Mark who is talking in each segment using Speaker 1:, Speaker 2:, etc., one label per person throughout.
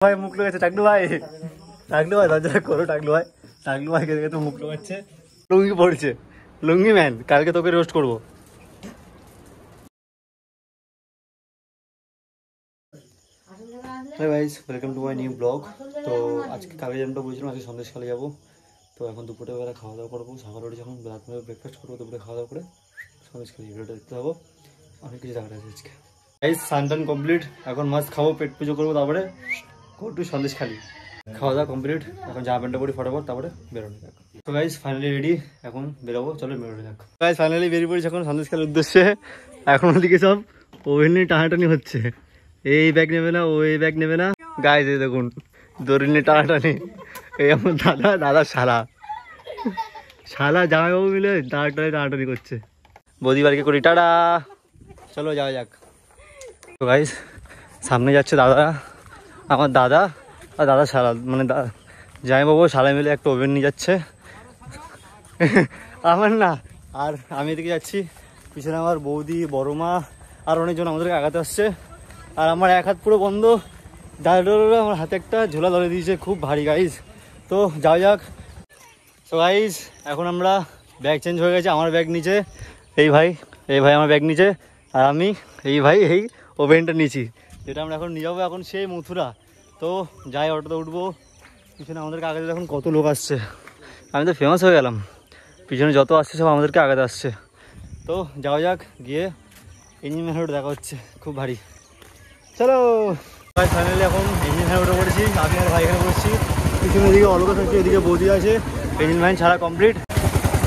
Speaker 1: ভাই মুখ লাগাচ্ছে টাকলু ভাই, টাকলু ভাই দরজা করো, টাকলু ভাই, টাকলু ভাই দেখে তো মুখ লাগাচ্ছে, লুঙ্গি পড়ছে, লুঙ্গি ম্যান, কালকে তোকে রোস্ট করবো। Hi guys, welcome to my new blog. তো আজকে কালকে যেমনটা বলছিলাম আজকে সন্দেশখালী যাবো। তো এখন দুপুরে বেলা খাওয়া দাওয়া করবো, সকালে উঠে যখন রাত্রে ব্রেকফাস্ট করবো, দুপুরে খাওয়া দাওয়া করে সন্দেশখালী ভিডিওটা দেখতে যাবো। অনেক কিছু জায়গাটা আছে আজকে। গাইস স্নান টান কমপ্লিট, এখন মাছ খাবো, পেট পুজো করবো, তারপরে গো টু সন্দেশখালী। খাওয়া দাওয়া কমপ্লিট, এখন জামা প্যান্টটা পরি ফটাফট, তারপরে বেরোনো যাক। তো গাইস ফাইনালি রেডি, এখন বেরোবো, চলো বেরোনো যাক। গাইস ফাইনালি বেরিয়ে পড়েছি এখন সন্দেশখালীর উদ্দেশ্যে। এখন ওদিকে সব ওভেন নিয়ে টানাটানি হচ্ছে, এই ব্যাগ নেবে না, ওই ব্যাগ নেবে না। গাইস এই দেখুন দড়ি নিয়ে টানাটানি, এই আমার দাদা শালা জামাইবাবু মিলে টানাটানি করছে। বৌদি বাড়িকে করি টাটা, চলো যাওয়া যাক। তো গাইস সামনে যাচ্ছে দাদা, আমার দাদা আর দাদা শালা, মানে জামাইবাবু শালা মিলে একটা ওভেন নিয়ে যাচ্ছে আমার না। আর আমি এদিকে যাচ্ছি, পিছনে আমার বৌদি, বড় মা আর অনেকজন আমাদেরকে আগাতে আসছে। আর আমার এক হাত পুরো বন্ধ, দাদা আমার হাতে একটা ঝোলা ধরে দিয়েছে, খুব ভারী গাইজ। তো যাওয়া যাক। তো গাইজ এখন আমরা ব্যাগ চেঞ্জ হয়ে গেছে, আমার ব্যাগ নিচে এই ভাই আমার ব্যাগ নিচে, আর আমি এই ওভেনটা নিয়েছি, যেটা আমরা এখন নিয়ে যাবো এখন সেই মথুরা। তো যাই, অটোতে উঠবো, পিছনে আমাদেরকে আগাতে দেখুন কত লোক আসছে। আমি তো ফেমাস হয়ে গেলাম, পিছনে যত আসছে সব আমাদেরকে আগাতে আসছে। তো যাওয়া যাক, গিয়ে ইঞ্জিন ম্যান দেখা হচ্ছে, খুব ভারী, চলো। ফাইনালি এখন ইঞ্জিন ভ্যান উঠে পড়েছি, আমি আর ভাই এখানে বসছি, পিছনে এদিকে অলকা থাকছে, এদিকে বৌদি আছে। ইঞ্জিন ভ্যান ছাড়া কমপ্লিট।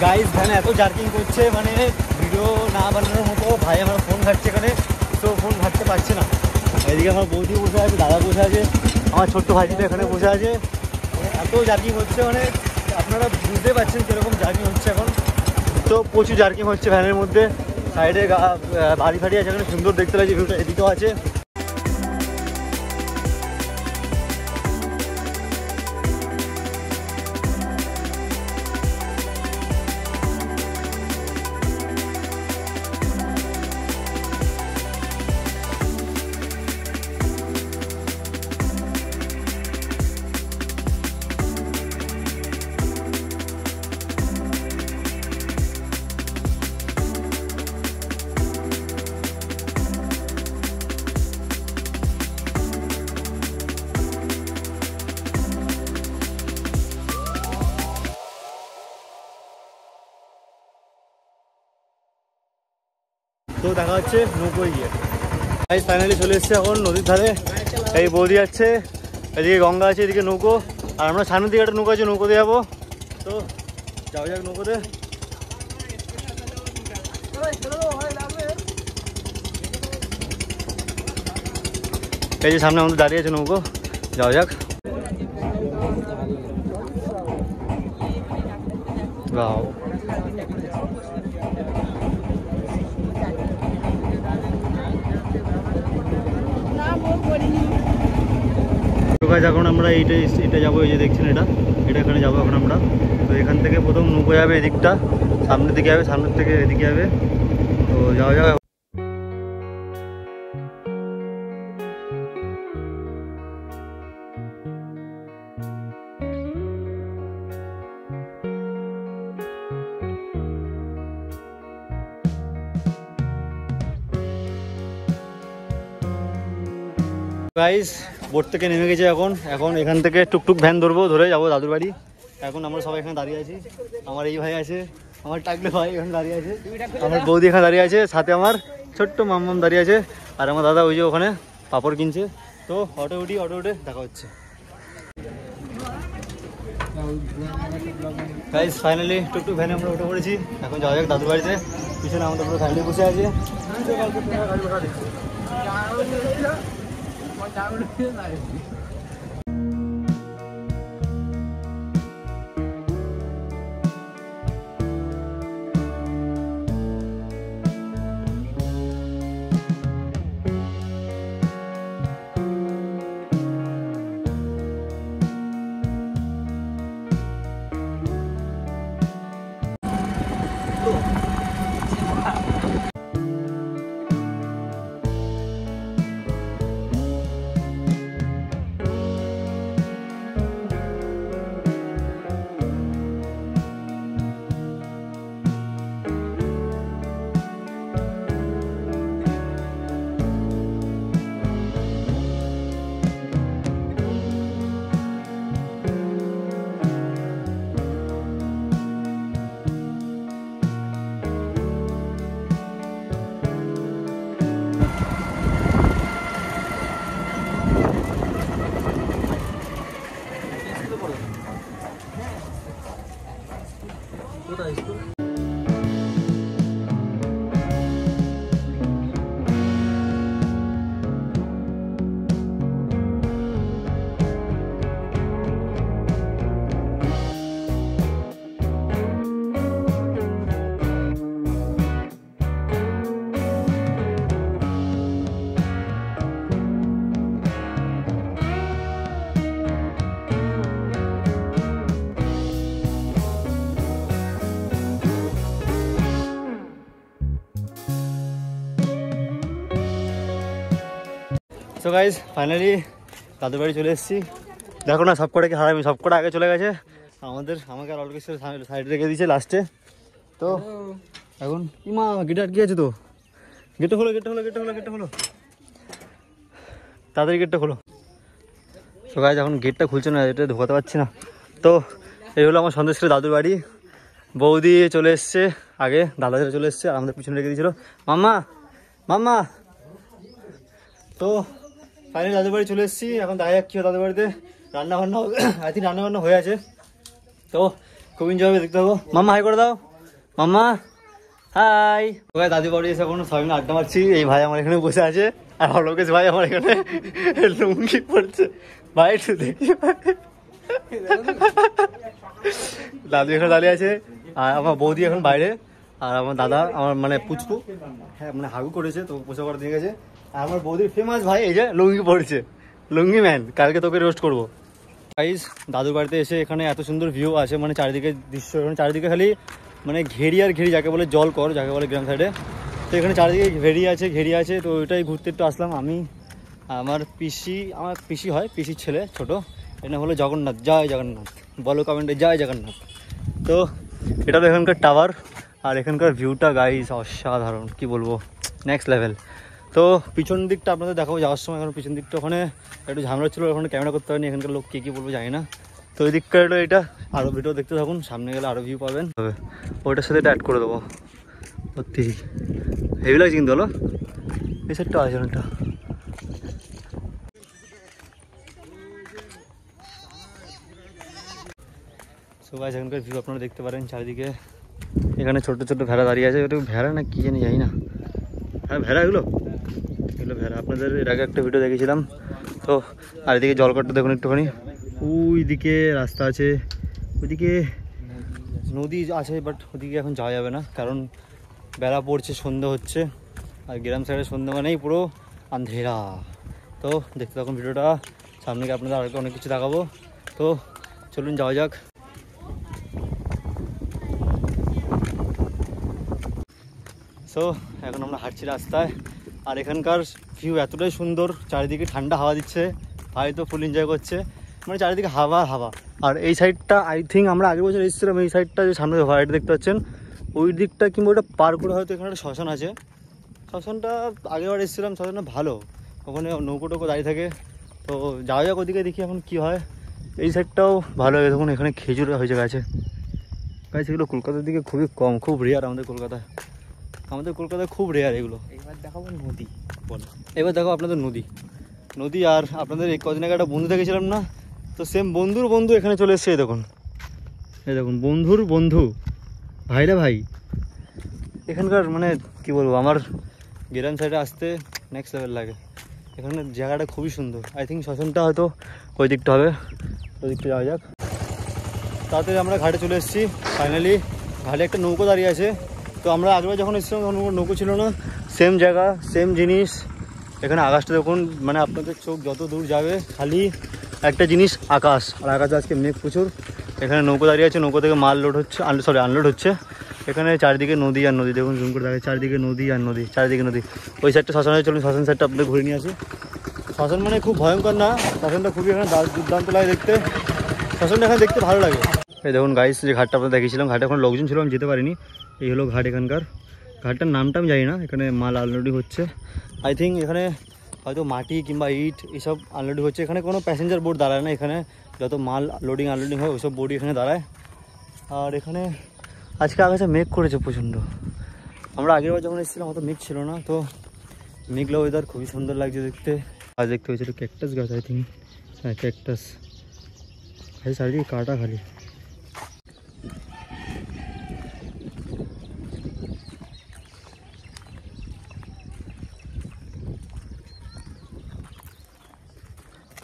Speaker 1: গাইজ ভ্যানে এত জার্কিং করছে, মানে ভিডিও না বানানোর মতো। ভাই আমার ফোন ঘাটছে এখানে, তো ফোন ঘাটতে পারছে না। এদিকে আমার বৌদি বসে আছে, দাদা বসে আছে, আমার ছোট্ট ভাইজিটা এখানে বসে আছে। এত জার্কিং হচ্ছে, মানে আপনারা বুঝতে পারছেন কীরকম জার্কিং হচ্ছে এখন। তো প্রচুর জার্কিং হচ্ছে ভ্যানের মধ্যে। সাইডে বাড়ি ফাড়ি আছে, এখানে সুন্দর দেখতে লাগছে ভিউটা, এদিকেও আছে। তো দেখা হচ্ছে নৌকোয় গিয়ে। ফাইনালি চলে এসছে এখন নদীর ধারে, এই বৌদি যাচ্ছে, এদিকে গঙ্গা আছে, এদিকে নৌকো, আর আমরা সামনের দিকে একটা নৌকো আছে, নৌকোতে যাবো। তো যাও যাক নৌকোতে। এই যে সামনে আমাদের দাঁড়িয়ে আছে নৌকো, যাওয়া যাক। এখন আমরা এটা যাবো, এই যে দেখছেন এটা এখানে যাবো এখন আমরা। তো এখান থেকে প্রথম নৌকো যাবে এদিকটা, সামনের দিকে যাবে, সামনের থেকে এদিকে যাবে। তো যাওয়া যাবে। গাইস বোট থেকে নেমে গেছে, এখন এখান থেকে টুকটুক ভ্যান ধরবো, ধরে যাবো দাদুর বাড়ি। এখন আমরা সবাই এখানে দাঁড়িয়ে আছি, আমার এই ভাই আছে, আমার টাকলে ভাই এখানে দাঁড়িয়ে আছে, আমার বৌদি এখানে দাঁড়িয়ে আছে, সাথে আমার ছোট্ট মাম্মাম দাঁড়িয়ে আছে, আর আমার দাদা ওই যে ওখানে পাপড় কিনছে। তো অটো উঠে দেখা হচ্ছে। গাইস ফাইনালি টুকটুক ভ্যানে আমরা উঠে পড়েছি, এখন যাওয়া যাক দাদুর বাড়িতে। পিছনে আমাদের পুরো ফ্যামিলি বসে আছে। সো গাইজ ফাইনালি দাদুর বাড়ি চলে এসেছি। দেখো না সবকটাকে হারামি, সবকটা আগে চলে গেছে, আমাকে আর অল্প কিছু সাইডে রেখে দিয়েছে লাস্টে। তো এখন ইমা গেটে আটকে আছে, তো গেটটা হলো তাড়াতাড়ি গেটটা খোলো। সো গাইজ এখন গেটটা খুলছে না, এটা ঢোকাতে পারছি না। তো এই হলো আমার সন্দেশের দাদুর বাড়ি। বৌদি চলে এসছে আগে, দাদা চলে এসছে আর আমাদের পিছনে রেখে দিয়েছিল মাম্মা। তো ফাইনালি দাদুর বাড়ি চলে এসেছি। এখন দেখা যাক কি হয় দাদুর বাড়িতে। রান্নাবান্না আই থিঙ্ক রান্নাবান্না হয়ে আছে, তো খুব এনজয় হবে, দেখতে পাবো। মাম্মা হাই করে দাও। মাম্মা হাই। ওই দাদুর বাড়ি এসে এখন সবাই মিলে আড্ডা মারছি। এই ভাই আমার এখানে বসে আছে আর লোকেশ ভাই আমার এখানে লুঙ্গি পড়ছে। ভাই একটু দেখি, দাদু এখানে দাঁড়িয়ে আছে আর আমার বৌদি এখন বাইরে, আর আমার দাদা আমার মানে পুচকু, হ্যাঁ মানে হাগু করেছে, তো পোষা করে দিয়ে গেছে। আর আমার বৌদির ফেমাস ভাই এই যে লুঙ্গি পড়ছে, লুঙ্গি ম্যান, কালকে তোকে রোস্ট করবো। গাইস দাদুর বাড়িতে এসে এখানে এত সুন্দর ভিউ আছে, মানে চারিদিকে দৃশ্য, এখানে চারিদিকে খালি মানে ঘেরি আর ঘেরি, যাকে বলে জল কর, যাকে বলে গ্রাম সাইডে। তো এখানে চারিদিকে ঘেরি আছে, তো ওইটাই ঘুরতে একটু আসলাম। আমি আমার পিসি হয়, পিসির ছেলে ছোট, এটা হলো জগন্নাথ, জয় জগন্নাথ, বলো কমেন্টে জয় জগন্নাথ। তো এটা তো এখানকার টাওয়ার, আর এখানকার ভিউটা গাইস অসাধারণ, কি বলবো, নেক্সট লেভেল। তো পিছন দিকটা আপনাদের দেখাবো যাওয়ার সময়। এখন পিছন দিকটা ওখানে একটু ঝামেলা ছিল, ওখানে ক্যামেরা করতে হয়নি, এখানকার লোক কে বলবো জানি না। তো ওই দিকটা এটা আরও ভিডিও দেখতে থাকুন, সামনে গেলে আরও ভিউ পাবেন। ওইটার সাথে এটা অ্যাড করে দেবো, সত্যি হেভি লাগছে কিন্তু। হলো এই সাইডটা আছে অনেকটা। সো গাইস এখানকার ভিউ আপনারা দেখতে পারেন চারিদিকে। এখানে ছোট ছোট ভেড়া দাঁড়িয়ে আছে, ওটা ভেড়া না কি জানি না, হ্যাঁ ভেড়া, এগুলো ভেড়া। আপনাদের এর আগে একটা ভিডিও দেখেছিলাম। তো আর এদিকে জলকাটটা দেখুন একটুখানি, ওই দিকে রাস্তা আছে, ওইদিকে নদী আছে, বাট ওদিকে এখন যাওয়া যাবে না, কারণ বেলা পড়ছে, সন্ধ্যা হচ্ছে, আর গ্রাম সাইডে সন্ধ্যা মানেই পুরো আন্ধেরা। তো দেখতে থাকুন ভিডিওটা, সামনে গিয়ে আপনাদের আরেকটা অনেক কিছু দেখাবো। তো চলুন যাওয়া যাক। সো এখন আমরা হাঁটছি রাস্তায়, আর এখানকার ভিউ এতটাই সুন্দর, চারিদিকে ঠান্ডা হাওয়া দিচ্ছে, ভাই তো ফুল এনজয় করছে, মানে চারিদিকে হাওয়া। আর এই সাইডটা আই থিঙ্ক আমরা আগের বছর এসেছিলাম, এই সাইডটা যে সামনে ভাড়াটা দেখতে পাচ্ছেন, ওই দিকটা কিংবা ওটা পার করে হয়তো এখানে একটা শ্মশান আছে। শ্মশানটা আগেবার এসেছিলাম, শ্মশানটা ভালো, ওখানে নৌকো দাঁড়িয়ে থাকে। তো যাওয়া যাক ওদিকে, দেখি এখন কি হয়। এই সাইডটাও ভালো হবে, তখন এখানে খেজুর হয়েছে গাছে। এগুলো কলকাতার দিকে খুবই কম, খুব রেয়ার আমাদের কলকাতায় খুব রেয়ার এগুলো।
Speaker 2: এবার দেখাবো নদী,
Speaker 1: বলো এবার দেখো আপনাদের নদী। আর আপনাদের এই কদিন আগে একটা বন্ধু দেখেছিলাম না, তো সেম বন্ধুর বন্ধু এখানে চলে এসছে। এই দেখুন বন্ধুর বন্ধু, ভাইরা ভাই। এখানকার মানে কি বলবো, আমার গ্রাম সাইডে আসতে নেক্সট লেভেল লাগে। এখানে জায়গাটা খুবই সুন্দর। আই থিঙ্ক শ্মশানটা হয়তো ওই দিকটা হবে, ওই দিকটা যাওয়া যাক। তাড়াতাড়ি আমরা ঘাটে চলে এসেছি ফাইনালি। ঘাটে একটা নৌকো দাঁড়িয়ে আছে। তো আমরা আগেবার যখন এসেছিলাম তখন নৌকো ছিল না, সেম জায়গা সেম জিনিস। এখানে আকাশটা দেখুন, মানে আপনাদের চোখ যত দূর যাবে খালি একটা জিনিস, আকাশ। আর আকাশে আজকে মেঘ প্রচুর। এখানে নৌকো দাঁড়িয়ে আছে, নৌকো থেকে মাল লোড হচ্ছে, আনলোড হচ্ছে। এখানে চারিদিকে নদী আর নদী, দেখুন জুম করে দেখে, চারিদিকে নদী আর নদী, চারিদিকে নদী। ওই সাইডটা শ্মশানে চলুন, শ্মশান সাইডটা আপনাদের ঘুরে নিয়ে আসি। শ্মশান মানে খুব ভয়ঙ্কর না, শ্মশানটা খুবই এখানে দুর্দান্ত লাগে দেখতে। শ্মশানটা এখানে দেখতে ভালো লাগে। এই দেখুন গাইস, যে ঘাটটা আপনাদের দেখেছিলাম, ঘাটে এখন লোকজন ছিল, আমি যেতে পারিনি। এই হলো ঘাট এখানকার। ঘাটটার নামটা আমি জানি না। এখানে মাল আনলোডিং হচ্ছে, আই থিঙ্ক এখানে হয়তো মাটি কিংবা ইট এইসব আনলোডিং হচ্ছে। এখানে কোনো প্যাসেঞ্জার বোট দাঁড়ায় না, এখানে যত মাল লোডিং আনলোডিং হয় ওইসব বোটই এখানে দাঁড়ায়। আর এখানে আজকে আকাশে মেঘ করেছে প্রচণ্ড। আমরা আগেরবার যখন এসেছিলাম অত মেঘ ছিল না, তো মেঘলা ওয়েদার খুবই সুন্দর লাগছে দেখতে। আর দেখতে হয়েছে একটু ক্যাকটাস গাছ, আই থিঙ্ক, হ্যাঁ ক্যাকটাস। খালি চারিদিকে কাটা খালি।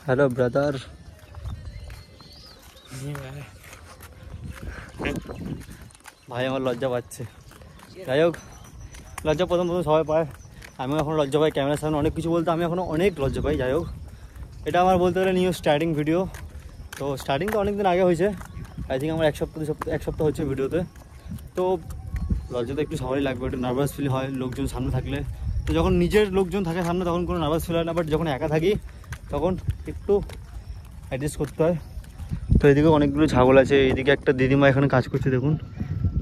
Speaker 1: Hello brother. ভাই আমার লজ্জা পাচ্ছে। যাই হোক, লজ্জা প্রথম সবাই পায়, আমিও এখন লজ্জা পাই। ক্যামেরার সামনে অনেক কিছু বলতে আমি এখনও অনেক লজ্জা পাই। যাই হোক, এটা আমার বলতে গেলে নিউ স্টার্টিং ভিডিও। তো স্টার্টিং তো অনেক দিন আগে হয়েছে, আই থিঙ্ক আমার এক সপ্তাহ হচ্ছে ভিডিওতে। তো লজ্জা তো একটু সবারই লাগবে, একটু নার্ভাস ফিল হয় লোকজন সামনে থাকলে। তো যখন নিজের লোকজন থাকে সামনে তখন কোনো নার্ভাস ফিল হয় না, বাট যখন একা থাকি তখন একটু অ্যাডজাস্ট করতে হয়। তো এদিকে অনেকগুলো ছাগল আছে, এইদিকে একটা দিদিমা এখানে কাজ করছে, দেখুন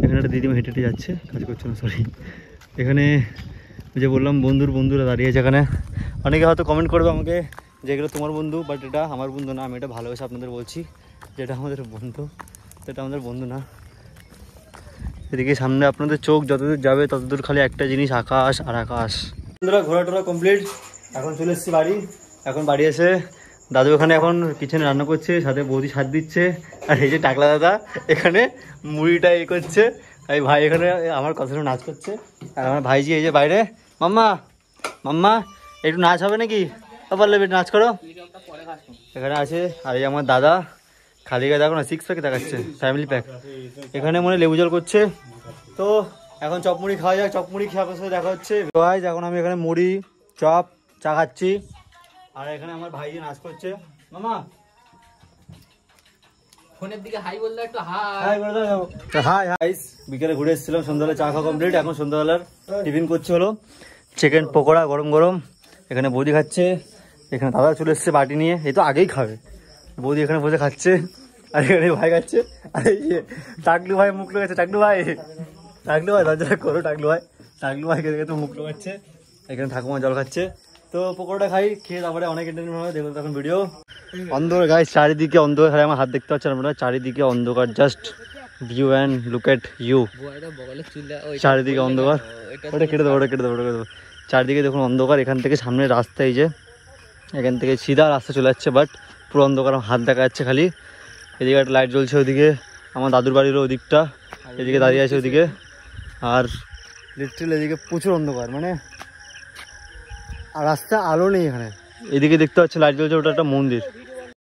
Speaker 1: এখানে একটা দিদিমা হেঁটে হেঁটে যাচ্ছে, কাজ করছে না সরি। এখানে যে বললাম বন্ধুরা দাঁড়িয়ে আছে এখানে। অনেকে হয়তো কমেন্ট করবে আমাকে যে এগুলো তোমার বন্ধু, বাট এটা আমার বন্ধু না, আমি এটা ভালোবেসে আপনাদের বলছি যেটা আমাদের বন্ধু, এটা আমাদের বন্ধু না। এদিকে সামনে আপনাদের চোখ যতদূর যাবে ততদূর খালি একটা জিনিস, আকাশ আর আকাশ। বন্ধুরা ঘোরা টোরা কমপ্লিট, এখন চলে এসেছি বাড়ি। এখন বাড়ি এসে দাদু এখানে এখন কিচেনে রান্না করছে, সাথে বৌদি সাথ দিচ্ছে, আর এই যে টাকলা দাদা এখানে মুড়িটা করছে, এই ভাই এখানে আমার কথা শুনে নাচ করছে, আর আমার ভাইজি এই যে বাইরে। মাম্মা মাম্মা একটু নাচ হবে নাকি? পারলে নাচ করো এখানে আছে। আর এই আমার দাদা খালি গায়ে দেখো না, 6 প্যাক দেখাচ্ছে, ফ্যামিলি প্যাক। এখানে মনে লেবু জল করছে। তো এখন চপ মুড়ি খাওয়া যাক, চপ মুড়ি খাওয়ার সাথে দেখা হচ্ছে। এখন আমি এখানে মুড়ি চপ চা খাচ্ছি, আর এখানে আমার ভাইজি নাচ করছে। মামা
Speaker 2: ফোনের দিকে হাই বললে একটু হাই
Speaker 1: হাই বলে দাও। হাই হাই, বিকেলে ঘুরে এসেছিলাম, সন্ধ্যাবেলা চা খাওয়া কমপ্লিট। এখন সন্ধ্যাবেলার টিফিন করছে হলো চিকেন পকোড়া গরম গরম। এখানে বৌদি খাচ্ছে, এখানে দাদা চলে এসছে বাটি নিয়ে, এই তো আগেই খাবে। বৌদি এখানে বসে খাচ্ছে, আর এখানে ভাই খাচ্ছে। আর এই যে টাকলু ভাই মুখ লাগাচ্ছে, টাকলু ভাই দরজা করো, টাকলু ভাই খেতে খেতে মুখ লাগাচ্ছে। এখানে ঠাকুমা জল খাচ্ছে। তো পকোড়াটা খাই, খেয়ে তারপরে অনেক এন্টারটেনমেন্ট হবে, দেখুন তখন ভিডিও। অন্ধকার গাইস, চারিদিকে অন্ধকার, খালি আমার হাত দেখতে পাচ্ছেন আপনারা, চারিদিকে অন্ধকার, just view and look at you. চারিদিকে অন্ধকার, ওটা কেটে দেবো। চারিদিকে দেখুন অন্ধকার, এখান থেকে সামনে রাস্তা, এই যে এখান থেকে সিধা রাস্তা চলে যাচ্ছে, বাট পুরো অন্ধকার, হাত দেখা যাচ্ছে খালি। এদিকে একটা লাইট জ্বলছে, ওদিকে আমার দাদুর বাড়ির ওদিকটা, এদিকে দাঁড়িয়ে আছে ওদিকে। আর লিটারালি এদিকে প্রচুর অন্ধকার, মানে আর রাস্তা আলো নেই এখানে। এদিকে দেখতে পাচ্ছি লাইট জ্বলছে, ওটা একটা মন্দির।